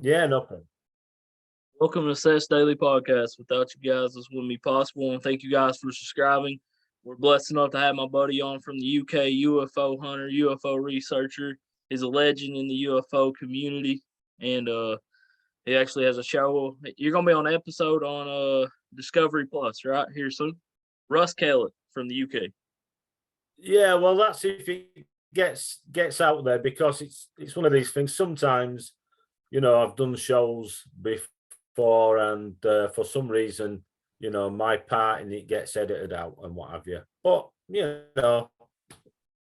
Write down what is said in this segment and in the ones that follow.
Yeah, no problem. Welcome to Seth's Daily Podcast. Without you guys, this wouldn't be possible. And thank you guys for subscribing. We're blessed enough to have my buddy on from the UK, UFO hunter, UFO researcher. He's a legend in the UFO community, and he actually has a show. You're gonna be on an episode on Discovery Plus right here soon. Russ Kellett from the UK. Yeah, well, that's if it gets out there, because it's one of these things. Sometimes, I've done shows before, and for some reason, my part in it gets edited out and what have you. But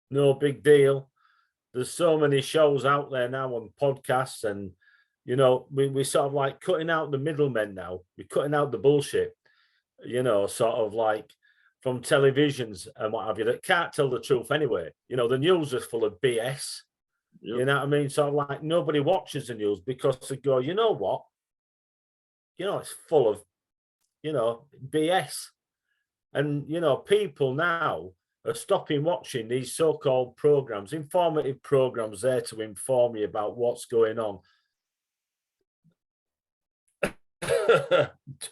no big deal. There's so many shows out there now on podcasts, and we sort of like cutting out the middlemen now. We're cutting out the bullshit, sort of like from televisions and what have you, that can't tell the truth anyway. The news is full of BS. Yep. You know what I mean? So like nobody watches the news because they go, you know what? It's full of, BS. And, people now are stopping watching these so-called programs, informative programs there to inform you about what's going on.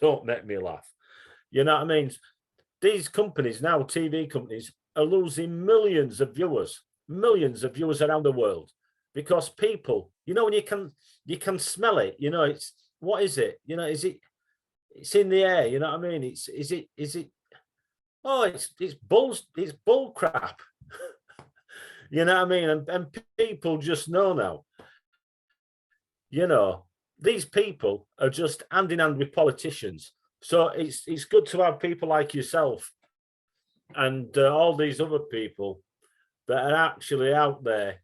Don't make me laugh. You know what I mean? These companies now, TV companies, are losing millions of viewers around the world, because people, when you can smell it, it's, what is it? It's in the air, you know what I mean? It's bull crap. You know what I mean? And people just know now. These people are just hand in hand with politicians. So it's good to have people like yourself and all these other people that are actually out there,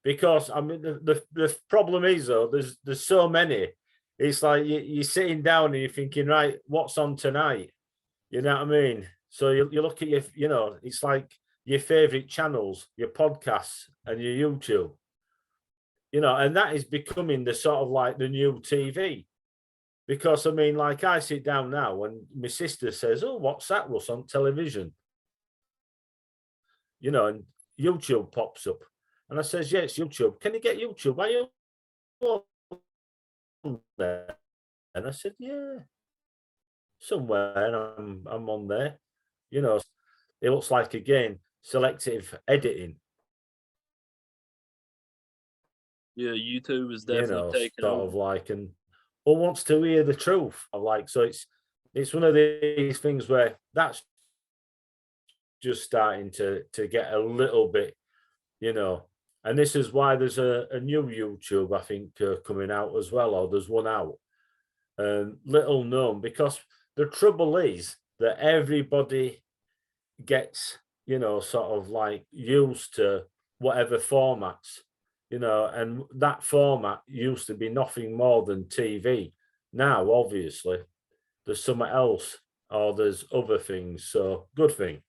because I mean the problem is, though, there's so many. It's like you're sitting down and you're thinking, right, what's on tonight? You know what I mean? So you look at it's like your favorite channels, your podcasts, and your YouTube. And that is becoming the sort of like the new TV. Because I mean, like, I sit down now and my sister says, "Oh, what's that, Russ, on television?" And YouTube pops up, and I says, "Yeah, it's YouTube. Can you get YouTube? Are you on there?" And I said, "Yeah, somewhere I'm on there." It looks like, again, selective editing. Yeah, YouTube is definitely taking Sort over. of like, and or wants to hear the truth. Like, so it's one of these things where that's just starting to get a little bit, and this is why there's a new YouTube, I think, coming out as well, or there's one out, little known, because the trouble is that everybody gets, sort of like used to whatever formats, and that format used to be nothing more than TV. Now, obviously, there's something else, or there's other things. So, good thing.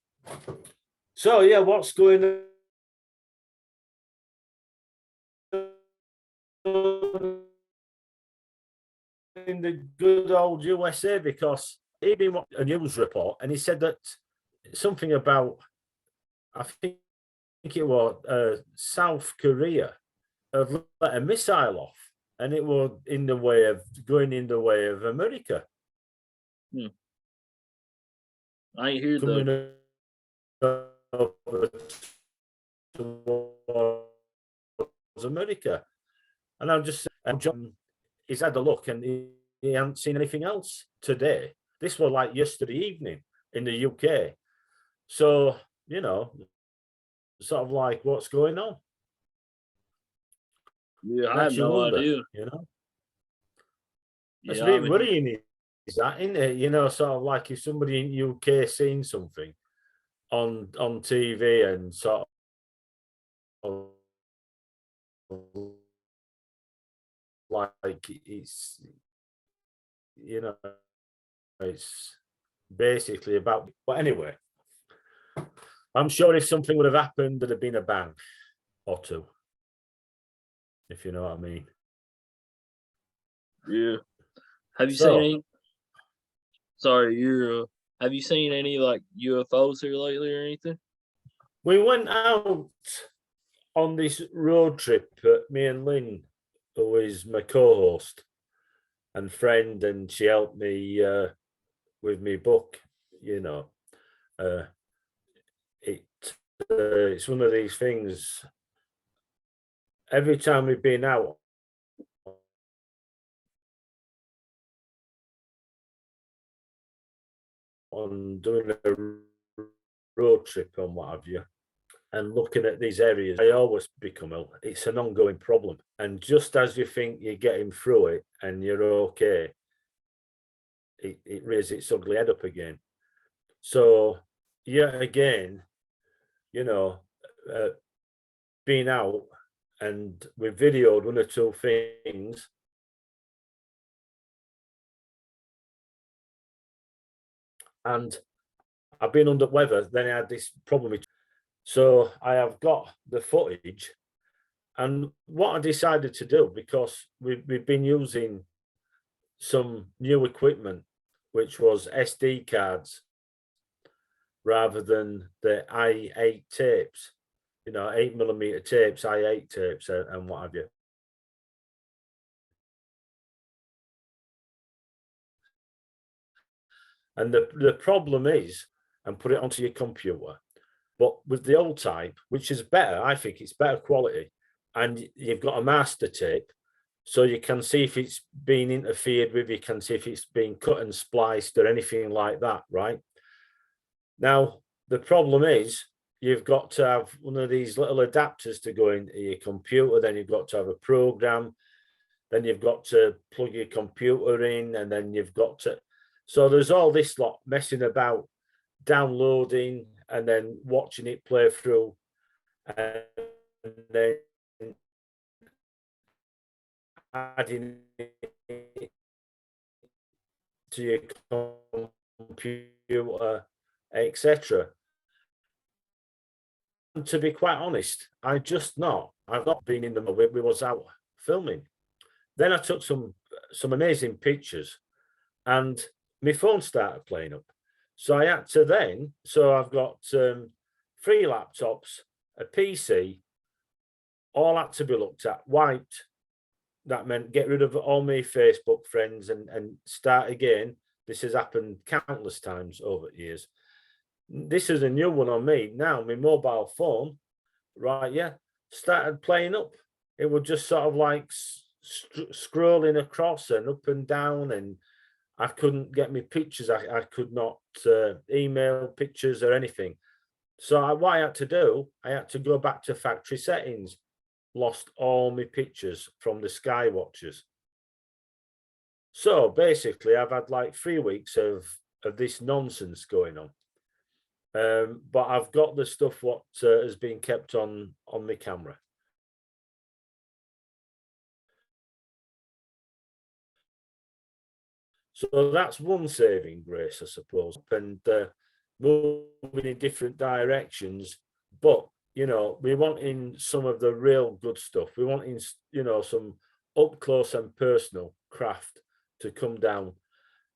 So, yeah, what's going on in the good old USA? Because he'd been watching a news report, and he said that something about, I think it was South Korea, had let a missile off, and it was going in the way of America. I ain't heard that. Over towards America. And I'm just saying, John, he's had a look, and he hasn't seen anything else today. This was like yesterday evening in the UK. So, sort of like, what's going on? Yeah, I have no idea. It's a bit worrying, is that, isn't it? Sort of like if somebody in UK seen something on TV and sort of like it's it's basically about, but anyway, I'm sure if something would have happened, there'd have been a bang or two, if you know what I mean. Yeah. Have you seen any? Sorry, have you seen any like UFOs here lately or anything? We went out on this road trip, me and Lynn, who is my co-host and friend, and she helped me with my book. You know, uh, it it's one of these things. Every time we've been out on doing a road trip and what have you, and looking at these areas, I always become ill. It's an ongoing problem. And just as you think you're getting through it and you're okay, it raises its ugly head up again. So, yeah, again, you know, uh, being out and we videoed one or two things. And I've been under weather, then I had this problem. So I have got the footage. And what I decided to do, because we've been using some new equipment, which was SD cards rather than the I8 tapes, 8mm tapes, I8 tapes, and what have you. And the problem is, and put it onto your computer, but with the old type, which is better, I think it's better quality, and you've got a master tape, so you can see if it's been interfered with, you can see if it's been cut and spliced or anything like that, right? Now, the problem is you've got to have one of these little adapters to go into your computer, then you've got to have a program, then you've got to plug your computer in, and then you've got to, so there's all this lot messing about, downloading and then watching it play through, and then adding it to your computer, etc. To be quite honest, I've not been in the moment. We was out filming. Then I took some amazing pictures, and my phone started playing up. So I had to so I've got 3 laptops, a PC, all had to be looked at, wiped. That meant get rid of all my Facebook friends and start again. This has happened countless times over the years. This is a new one on me. Now my mobile phone, right, yeah, started playing up. It was just sort of like scrolling across and up and down, and I couldn't get my pictures. I could not email pictures or anything. So what I had to do, I had to go back to factory settings. Lost all my pictures from the sky watchers. So basically, I've had like 3 weeks of this nonsense going on. But I've got the stuff what has been kept on my camera. So that's one saving grace, I suppose, and moving in different directions. But we want in some of the real good stuff. We want in some up close and personal craft to come down.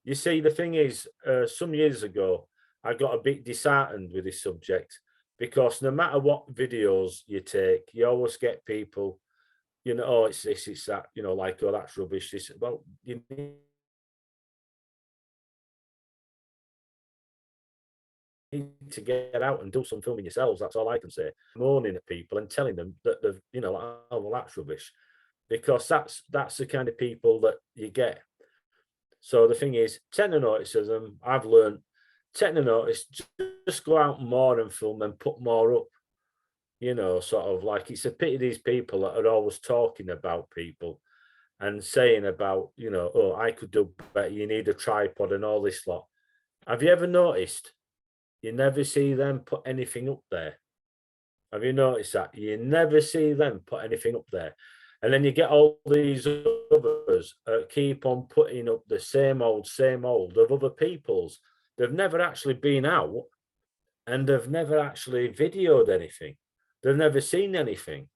You see, the thing is, some years ago, I got a bit disheartened with this subject, because no matter what videos you take, you always get people, oh, it's this, it's that, like, oh, that's rubbish. This, well, you need to get out and do some filming yourselves. That's all I can say. Moaning at people and telling them that they've, like, oh, well, that's rubbish, because that's the kind of people that you get. So the thing is, take the notice of them. I've learned, take the notice, just go out more and film and put more up. Sort of like, it's a pity these people that are always talking about people and saying about, oh, I could do better, you need a tripod and all this lot. Have you ever noticed you never see them put anything up there? Have you noticed that? You never see them put anything up there. And then you get all these others keep on putting up the same old of other people's. They've never actually been out, and they've never actually videoed anything. They've never seen anything.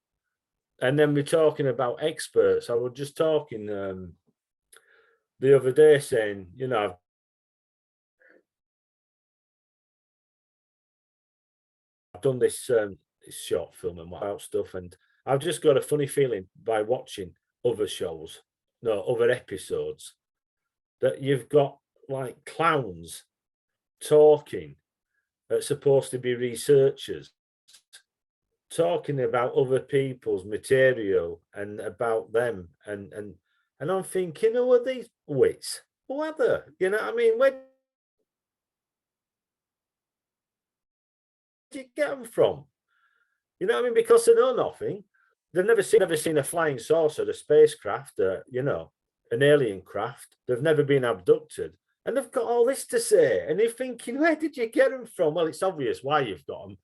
And then we're talking about experts. I was just talking the other day saying, I've done this short film and what about stuff, and I've just got a funny feeling by watching other shows, no, other episodes, that you've got like clowns talking that's supposed to be researchers, talking about other people's material and about them, and I'm thinking, who are these wits? Who are they? You know what I mean? Where did you get them from? You know what I mean? Because they know nothing. They've never seen a flying saucer, a spacecraft, you know, an alien craft. They've never been abducted. And they've got all this to say. And they're thinking, where did you get them from? Well, it's obvious why you've got them.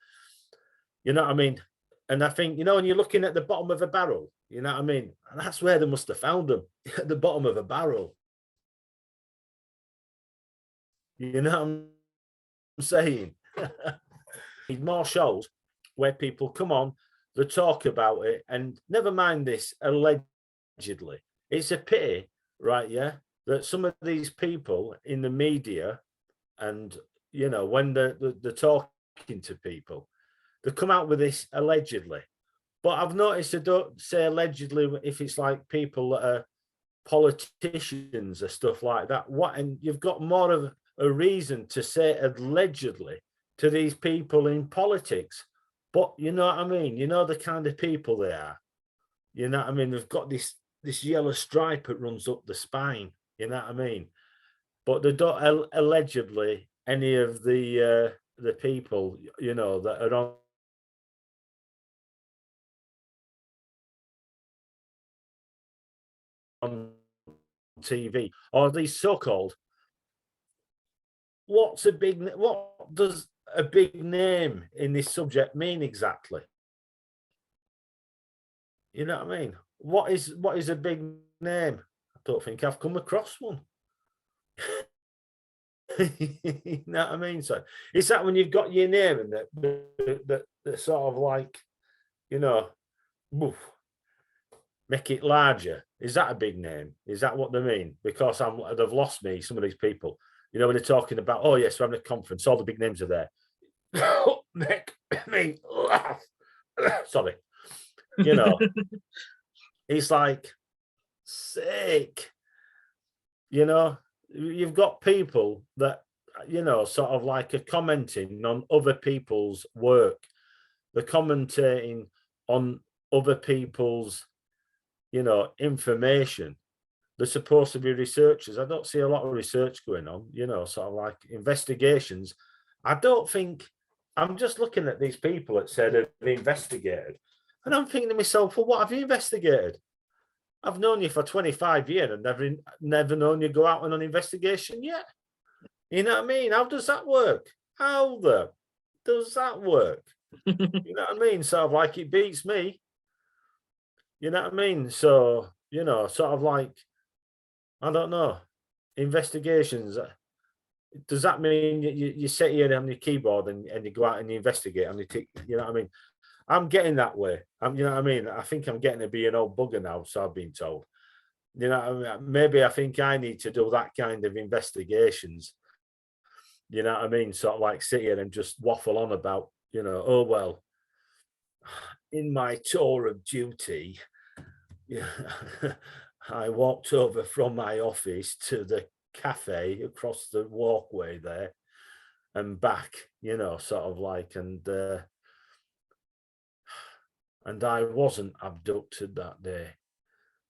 You know what I mean? And I think, you know, when you're looking at the bottom of a barrel, you know what I mean? And that's where they must have found them, at the bottom of a barrel. You know what I'm saying? Need more shows where people come on, they talk about it, and never mind this allegedly. It's a pity, right? Yeah, that some of these people in the media, and you know, when they're talking to people, they come out with this allegedly. But I've noticed they don't say allegedly if it's like people that are politicians or stuff like that. What? And you've got more of a reason to say allegedly to these people in politics. But you know what I mean? You know the kind of people they are. You know what I mean? They've got this yellow stripe that runs up the spine. You know what I mean? But they don't allegedly any of the people, you know, that are on TV or these so-called. What does a big name in this subject mean exactly? You know what I mean? What is a big name? I don't think I've come across one. You know what I mean? So it's that when you've got your name and that sort of like, you know, woof, make it larger. Is that a big name? Is that what they mean? Because they've lost me, some of these people. You know, when they're talking about, oh yes, we're having a conference, all the big names are there. Make me laugh. Sorry. You know, it's like sick. You know, you've got people that, you know, sort of like are commenting on other people's work. They're commentating on other people's, you know, information. They're supposed to be researchers. I don't see a lot of research going on, you know, sort of like investigations. I don't think, I'm just looking at these people that said they've investigated. And I'm thinking to myself, well, what have you investigated? I've known you for 25 years and never known you go out on an investigation yet. You know what I mean? How does that work? How does that work? You know what I mean? Sort of like it beats me. You know what I mean? So, you know, sort of like, I don't know, investigations. Does that mean you sit here on your keyboard and you go out and you investigate and you know what I mean? I'm getting that way. You know what I mean? I think I'm getting to be an old bugger now, so I've been told. You know what I mean? Maybe I think I need to do that kind of investigations. You know what I mean? Sort of like sit here and just waffle on about, you know, oh, well, in my tour of duty, yeah, I walked over from my office to the cafe across the walkway there and back, you know, sort of like, and I wasn't abducted that day,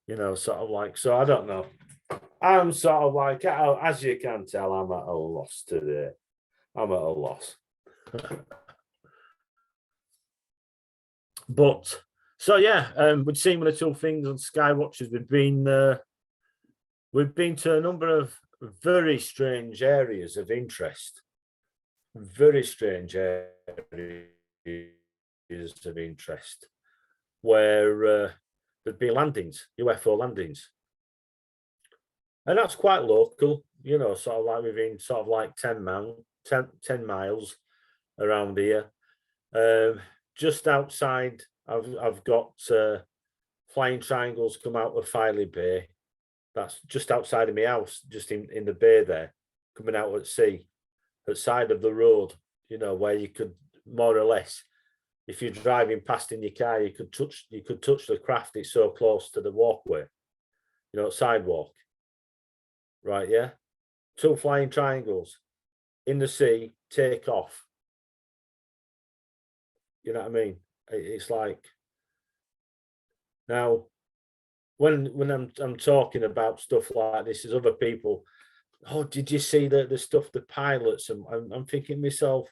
you know, sort of like, so I don't know. I'm sort of like, as you can tell, I'm at a loss today. I'm at a loss. But so yeah, we've seen one or two things on Skywatchers. We've been to a number of very strange areas of interest. Very strange areas of interest where there'd be landings, UFO landings. And that's quite local, you know, sort of like within sort of like 10 miles around here. Just outside, I've got flying triangles come out of Filey Bay. That's just outside of my house, just in the bay there, coming out at sea, at side of the road, you know, where you could more or less, if you're driving past in your car, you could touch the craft. It's so close to the walkway. sidewalk, right? Yeah, 2 flying triangles in the sea, take off. You know what I mean? It's like now when I'm talking about stuff like this, there's other people. Oh, did you see the stuff the pilots? And I'm thinking to myself,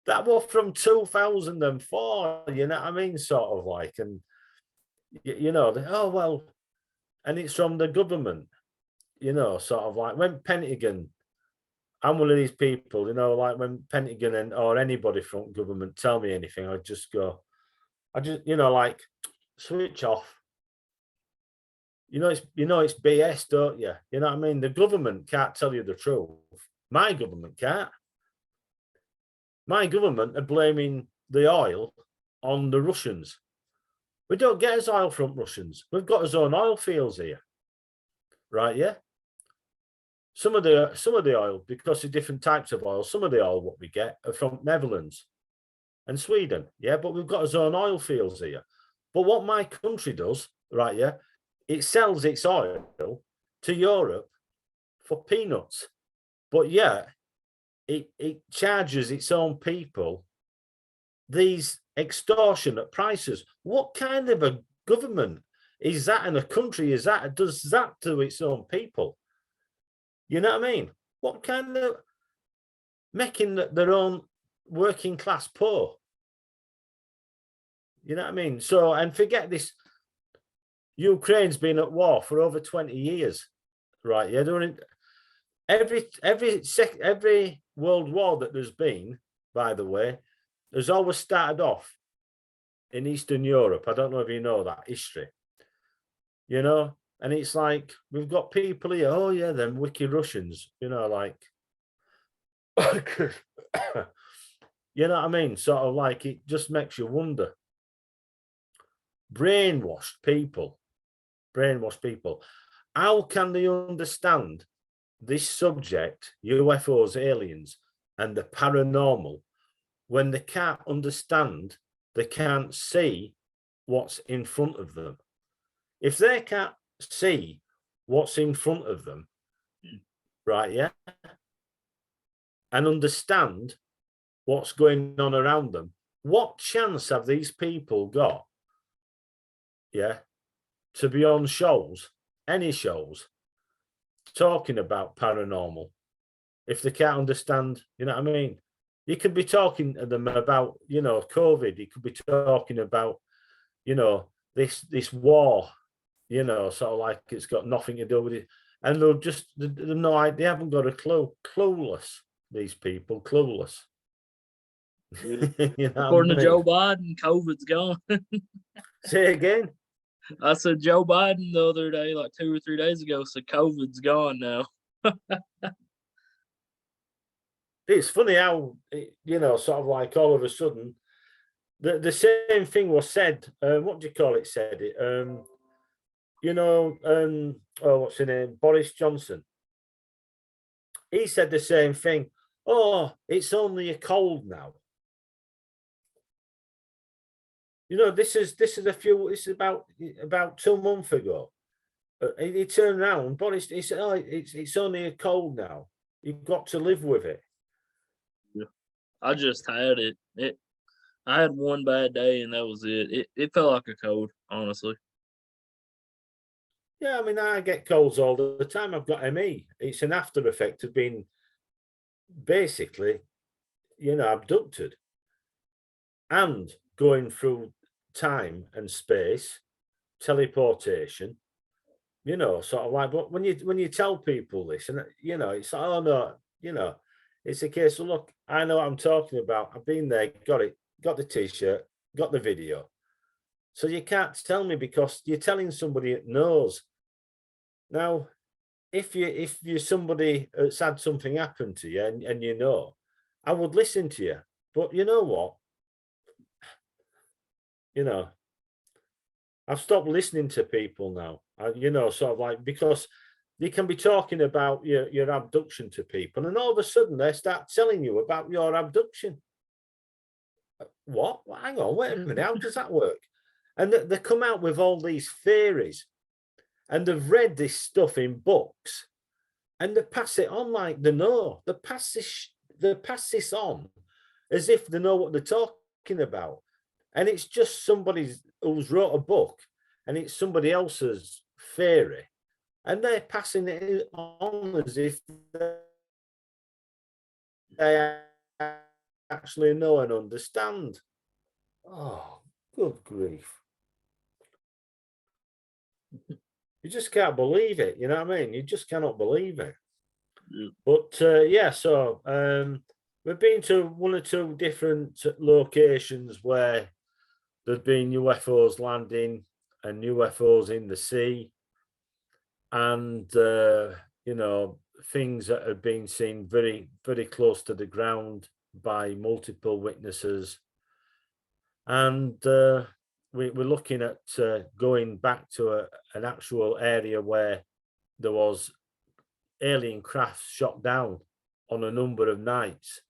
that was from 2004. You know what I mean? Sort of like, and oh well, and it's from the government. Sort of like when Pentagon. I'm one of these people, like when Pentagon or anybody from government tell me anything, I just go, like switch off. It's BS, don't you? You know what I mean? The government can't tell you the truth. My government can't. My government are blaming the oil on the Russians. We don't get us oil from Russians. We've got our own oil fields here. Right, yeah? Some of the oil, because of different types of oil, some of the oil what we get are from Netherlands and Sweden. Yeah, but we've got our own oil fields here. But what my country does, right, yeah, it sells its oil to Europe for peanuts. But yeah, it charges its own people these extortionate prices. What kind of a government is that in a country is that does that to its own people? You know what I mean? What kind of making their own working class poor? You know what I mean? So, and forget this, Ukraine's been at war for over 20 years, right? Yeah, every world war that there's been, by the way, has always started off in Eastern Europe. I don't know if you know that history, and it's like we've got people here. Oh yeah, them wicked Russians, like, you know what I mean? Sort of like it just makes you wonder. Brainwashed people. How can they understand this subject, UFOs, aliens, and the paranormal, when they can't understand, they can't see what's in front of them? If they can't see what's in front of them, right, yeah, and understand what's going on around them, what chance have these people got, yeah, to be on shows, any shows, talking about paranormal, if they can't understand? You know what I mean? You could be talking to them about, COVID. You could be talking about, this war, sort of like it's got nothing to do with it. And they're no idea, they haven't got a clue. Clueless, these people, clueless. According to Joe Biden, COVID's gone. Say again? I said Joe Biden the other day, like 2 or 3 days ago, said COVID's gone now. It's funny how, sort of like all of a sudden, the same thing was said. What do you call it? Said it. What's his name? Boris Johnson. He said the same thing. Oh, it's only a cold now. This is about 2 months ago. He turned around, Boris. He said, "Oh, it's only a cold now. You've got to live with it." Yeah. I just had it. I had one bad day and that was it. It felt like a cold, honestly. Yeah, I mean, I get colds all the time. I've got ME. It's an after effect of being basically, abducted and going through time and space, teleportation. Sort of like. But when you tell people this, and it's like, oh no, it's a case of, look, I know what I'm talking about. I've been there, got it, got the T-shirt, got the video. So you can't tell me because you're telling somebody that knows. Now, if you're somebody that's had something happen to you and I would listen to you. But you know what? I've stopped listening to people now. Sort of like, because you can be talking about your abduction to people, and all of a sudden they start telling you about your abduction. What? Well, hang on, wait a minute. How does that work? And they come out with all these theories. and they've read this stuff in books, and they pass it on like they know. They pass this on as if they know what they're talking about. And it's just somebody who's wrote a book, and it's somebody else's theory, and they're passing it on as if they actually know and understand. Oh, good grief. You just can't believe it. You know what I mean? You just cannot believe it. But yeah, so we've been to one or two different locations where there's been UFOs landing and UFOs in the sea, and you know, things that have been seen very, very close to the ground by multiple witnesses. And we're looking at going back to an actual area where there was alien craft shot down on a number of nights,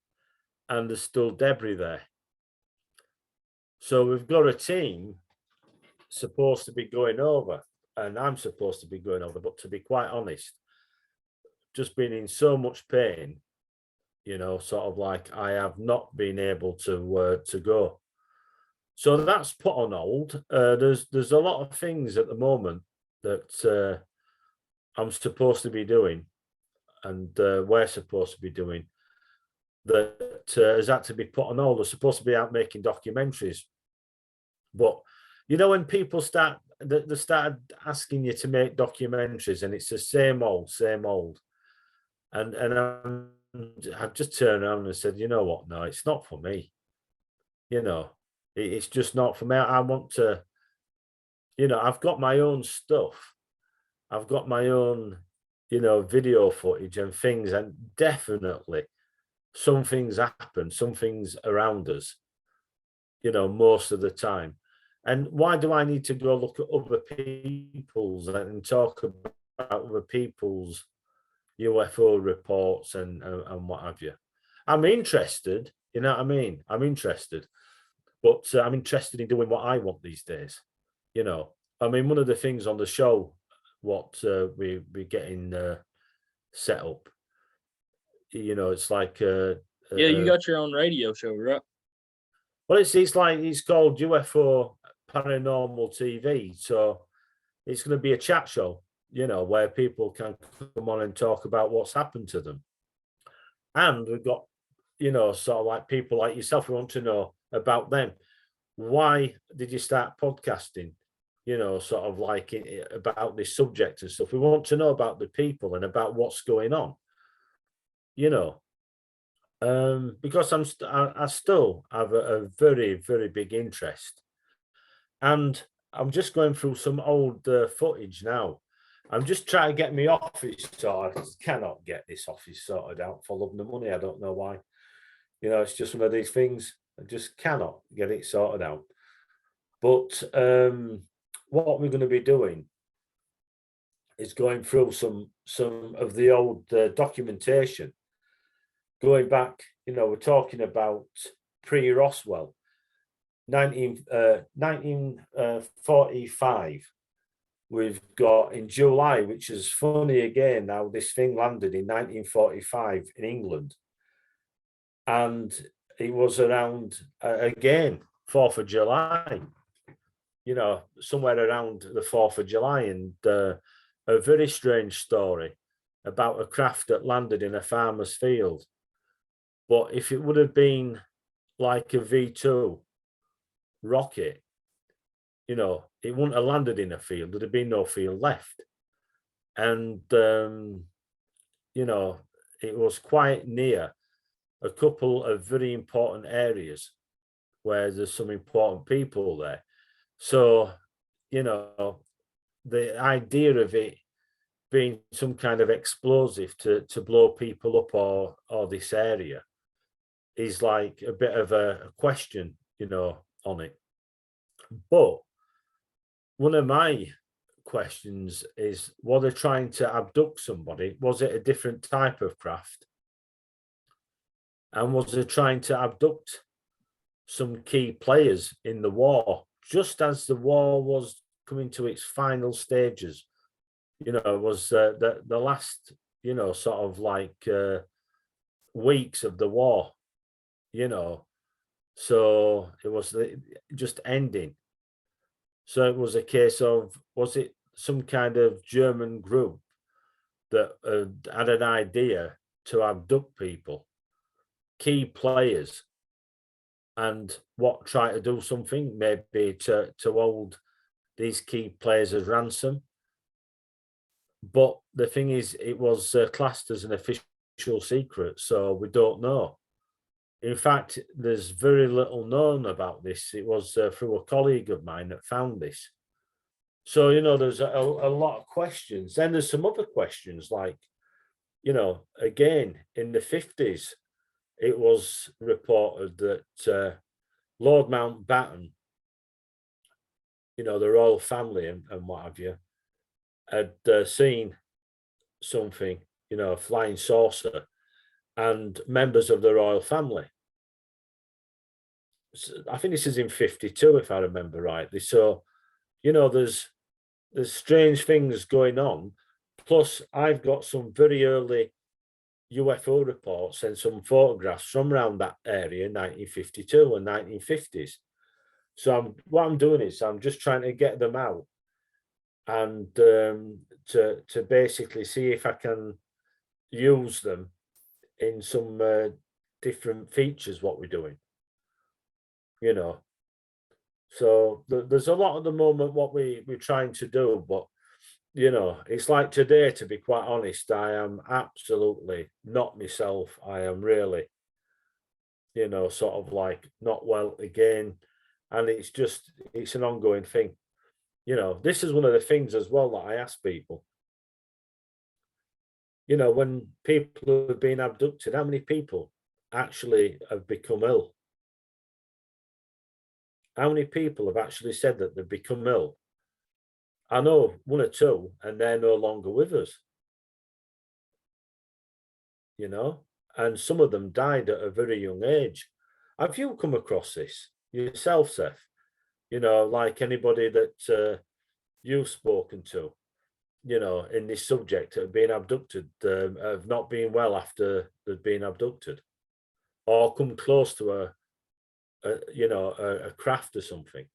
and there's still debris there. So we've got a team supposed to be going over, and I'm supposed to be going over, but to be quite honest, just been in so much pain, you know, sort of like I have not been able to go. So that's put on hold. There's a lot of things at the moment that I'm supposed to be doing, and we're supposed to be doing, that has had to be put on hold. They're supposed to be out making documentaries, but you know, when people they started asking you to make documentaries, and it's the same old, and I just turned around and said, you know what, no, it's not for me. You know, it's just not for me. I want to, you know, I've got my own stuff. I've got my own, you know, video footage and things, and definitely some things happen, some things around us, you know, most of the time. And why do I need to go look at other people's and talk about other people's UFO reports and what have you? I'm interested, you know what I mean? I'm interested, but I'm interested in doing what I want these days. You know, I mean, one of the things on the show, what we're getting set up, you know, it's like Yeah, you got your own radio show, right? well, it's called UFO Paranormal TV. So it's going to be a chat show, you know, where people can come on and talk about what's happened to them. And we've got, you know, sort of like people like yourself who want to know about them. Why did you start podcasting? You know, sort of like about this subject and stuff. We want to know about the people and about what's going on, you know. Because I still have a very, very big interest, and I'm just going through some old footage now. I'm just trying to get my office sorted. I cannot get this office sorted out for love and the money. I don't know why. You know, it's just one of these things. I just cannot get it sorted out. But what we're going to be doing is going through some of the old documentation. Going back, you know, we're talking about pre-Roswell, 1945. We've got in July, which is funny again, now this thing landed in 1945 in England. And it was around, again, 4th of July, you know, somewhere around the 4th of July. And a very strange story about a craft that landed in a farmer's field. But if it would have been like a V2 rocket, you know, it wouldn't have landed in a field. There'd have been no field left. And, you know, it was quite near a couple of very important areas where there's some important people there. So, you know, the idea of it being some kind of explosive to blow people up or this area is like a bit of a question, you know, on it. But one of my questions is, were they trying to abduct somebody? Was it a different type of craft? And was they trying to abduct some key players in the war, just as the war was coming to its final stages, You know, it was the last, sort of like weeks of the war, you know. So it was just ending. So it was a case of, was it some kind of German group that had an idea to abduct people, key players, and what try to do something maybe to hold these key players as ransom. But the thing is, it was classed as an official secret, so we don't know. In fact, there's very little known about this. It was through a colleague of mine that found this. So, there's a lot of questions. Then there's some other questions like, again, in the 50s, it was reported that Lord Mountbatten, the royal family and what have you, had seen something, a flying saucer, and members of the royal family. I think this is in 52, if I remember rightly. So, there's strange things going on. Plus, I've got some very early UFO reports and some photographs from around that area in 1952 and 1950s. So what I'm doing is I'm just trying to get them out and to basically see if I can use them in some different features what we're doing, So there's a lot at the moment what we're trying to do, but it's like today, to be quite honest, I am absolutely not myself. I am really, sort of like not well again. And it's an ongoing thing. This is one of the things as well that I ask people. When people have been abducted, how many people actually have become ill? How many people have actually said that they've become ill? I know one or two, and they're no longer with us, and some of them died at a very young age. Have you come across this yourself, Seth? Like anybody that you've spoken to, in this subject that have been abducted, have not been well after they've been abducted, or come close to a craft or something.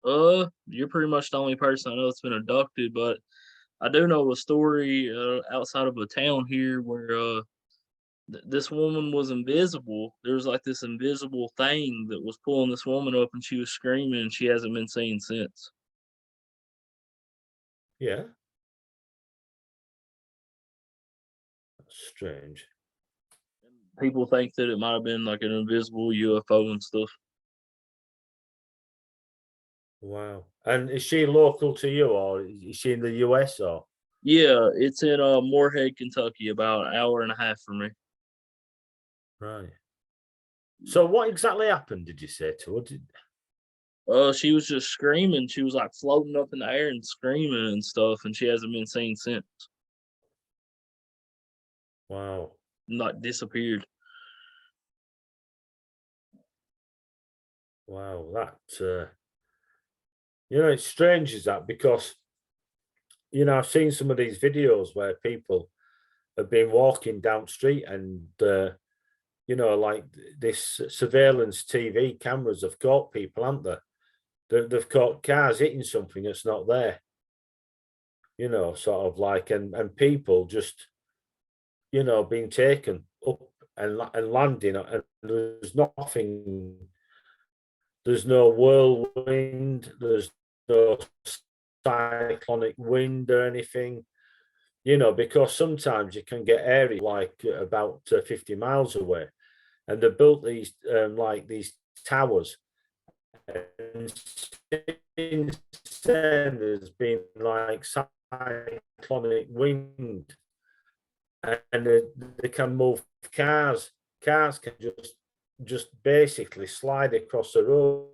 You're pretty much the only person I know that's been abducted, but I do know a story outside of a town here where this woman was invisible. There was like this invisible thing that was pulling this woman up, and she was screaming, and she hasn't been seen since. Yeah, that's strange. People think that it might have been like an invisible UFO and stuff. Wow. And is she local to you, or is she in the US, or? Yeah, it's in Moorhead, Kentucky, about an hour and a half from me. Right. So what exactly happened, did you say to her? She was just screaming. She was like floating up in the air and screaming and stuff, and she hasn't been seen since. Wow. Like disappeared. Wow. That, it's strange is that because, I've seen some of these videos where people have been walking down the street and, like this surveillance TV cameras have caught people, haven't they? They've caught cars hitting something that's not there, sort of like, and people just, being taken up and landing, and there's no whirlwind, there's no cyclonic wind or anything, because sometimes you can get area like about 50 miles away, and they built these like these towers, and since then there's been like cyclonic wind, and they can move cars. Cars can just basically slide across the road.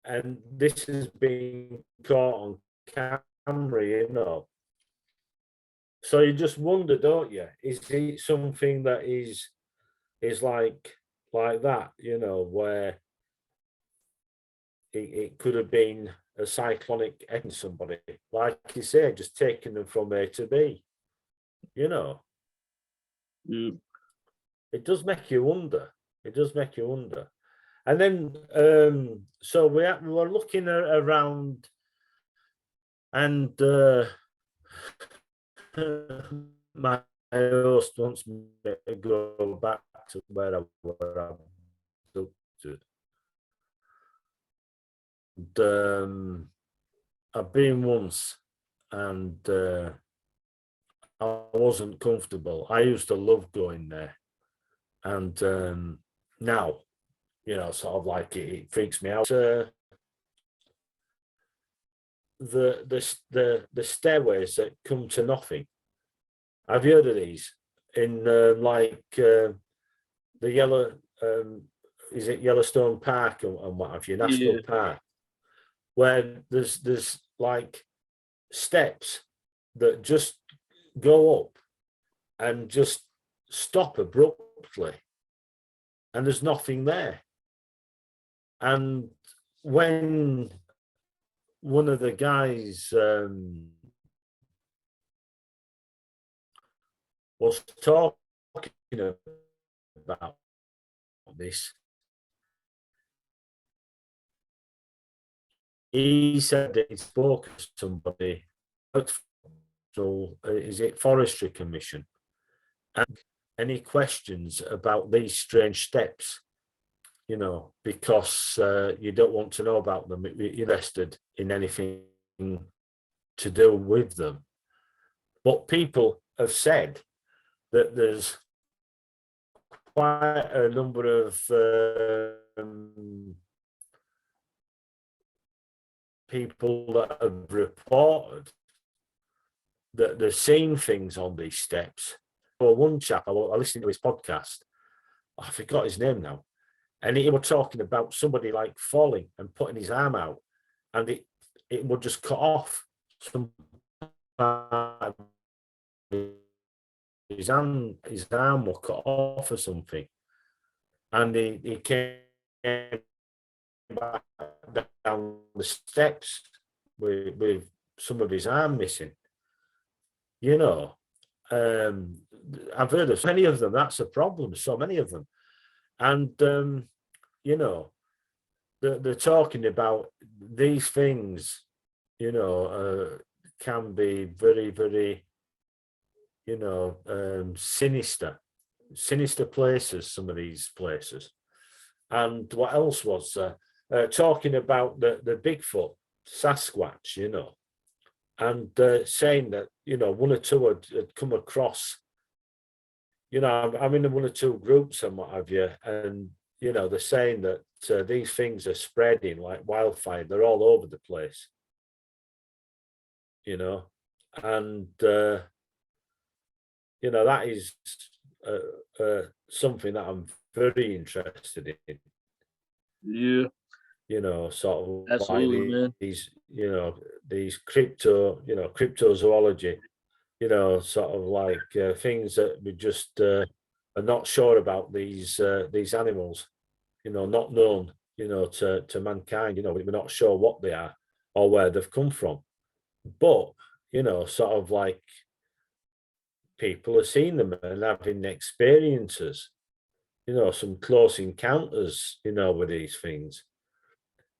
And this has been caught on camera, So you just wonder, don't you? Is it something that is like that, where it could have been a cyclonic hitting somebody, like you say, just taking them from A to B. You know, it does make you wonder. It does make you wonder. And then, so we were looking around, and my host wants me to go back to where I was up to. And, I've been once, and I wasn't comfortable. I used to love going there, and now, you know, sort of like it freaks me out. The stairways that come to nothing. Have you heard of these? In the yellow, is it Yellowstone Park and what have you, National Park, where there's like steps that just go up and just stop abruptly, and there's nothing there. And when one of the guys was talking about this, he said that he spoke to somebody, is it Forestry Commission, and any questions about these strange steps, you know, because you don't want to know about them. You're interested in anything to do with them. But people have said that there's quite a number of people that have reported that they're seeing things on these steps. Well, one chap, I listened to his podcast, I forgot his name now, and he was talking about somebody like falling and putting his arm out, and it would just cut off some his arm will cut off or something, and he came back down the steps with some of his arm missing. You know, I've heard of many of them. That's a problem. So many of them, and you know, they're talking about these things. You know, can be very, very, you know, sinister places. Some of these places, and what else was talking about the Bigfoot, Sasquatch, you know, and saying that, you know, one or two had come across, you know, I'm in one or two groups and what have you, and, you know, they're saying that these things are spreading like wildfire. They're all over the place, you know, and, you know, that is something that I'm very interested in. Yeah. You know, sort of absolutely, like these, you know, these cryptozoology, you know, sort of like things that we just are not sure about these animals, you know, not known, you know, to mankind. You know, we're not sure what they are or where they've come from, but, you know, sort of like people are seeing them and having experiences, you know, some close encounters, you know, with these things.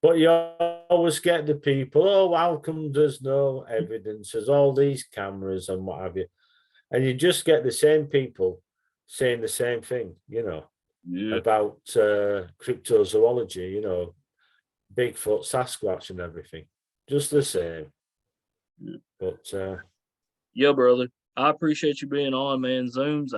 But you always get the people, oh, how come there's no evidence? There's all these cameras and what have you. And you just get the same people saying the same thing, you know, about cryptozoology, you know, Bigfoot, Sasquatch and everything. Just the same. But yeah, brother. I appreciate you being on, man. Zoom's